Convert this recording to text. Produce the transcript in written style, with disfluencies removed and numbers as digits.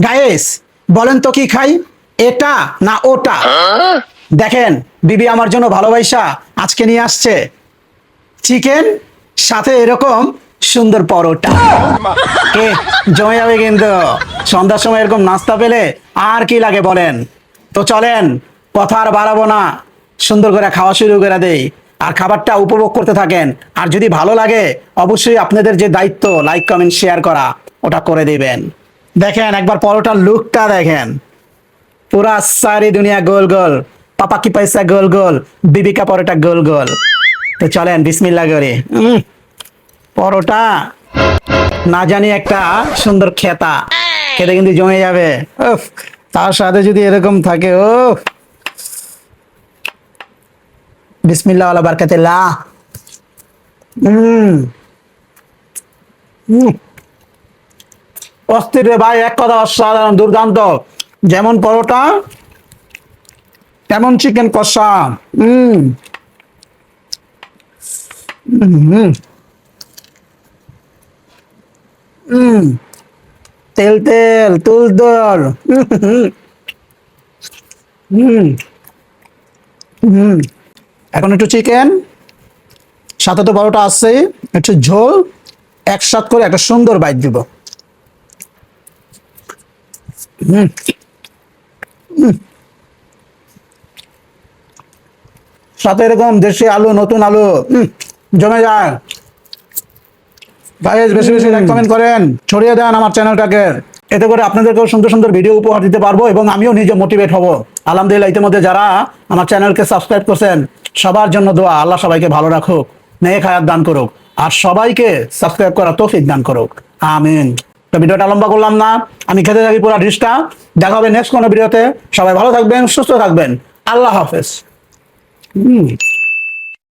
Guys, বলেন তো কি খাই, এটা না ওটা? দেখেন, বিবি আমার জন্য ভালোবাসা আজকে নিয়ে আসছে চিকেন, সাথে এরকম সুন্দর পরোটা। কে জমে যাবে কিন্তু সন্ধ্যার সময় এরকম নাস্তা পেলে আর কি লাগে বলেন। তো চলেন, কথা আর বাড়াবো না, সুন্দর করে খাওয়া শুরু করে দেই আর খাবারটা উপভোগ করতে থাকেন। আর যদি ভালো লাগে অবশ্যই আপনাদের যে দায়িত্ব লাইক কমেন্ট শেয়ার করা, ওটা করে দিবেন। দেখেন একবার পরোটার লুকটা দেখেন, পুরা সারি দুনিয়া গোল গোল, পাপা কি পয়সা গোল গোল, বিবি কা পরোটা গোল গোল। তো চলেন বিসমিল্লাহ করে। পরোটা না জানি একটা সুন্দর খেতা, খেতে কিন্তু জমে যাবে। উফ, তার সাথে যদি এরকম থাকে, ও বিসমিল্লাহ ওয়ালা বারাকাতুল্লাহ। হুম হুম, অস্থির রে ভাই, এক কথা অসাধারণ, দুর্দান্ত। যেমন পরোটা তেমন চিকেন কষা। হুম হুম হুম, তেল তেল তুল দল। হুম হুম, এখন একটু চিকেন, সাথে তো পরোটা আসছেই, একটু ঝোল, একসাথ করে একটা সুন্দর বাইট দিব। হুম, সাথে এরকম দেশি আলু, নতুন আলু। জমে যায়। গাইস, বেশি বেশি লাইক কমেন্ট করেন, ছড়িয়ে দেন আমার চ্যানেলটাকে। এতে করে আপনাদেরকেও সুন্দর সুন্দর ভিডিও উপহার দিতে পারবো এবং আমিও নিজে মোটিভেট হব। আলহামদুলিল্লাহ, ইতিমধ্যে যারা আমার চ্যানেলকে সাবস্ক্রাইব করছেন সবার জন্য দোয়া, আল্লাহ সবাইকে ভালো রাখুক, নেক হায়াত দান করুক, আর সবাইকে সাবস্ক্রাইব করা তৌফিক দান করুক। আমিন। তো ভিডিওটা লম্বা করলাম না, আমি খেতে থাকি পুরো ডিশটা। দেখা হবে নেক্সট কোনো ভিডিওতে। সবাই ভালো থাকবেন, সুস্থ থাকবেন। আল্লাহ হাফেজ।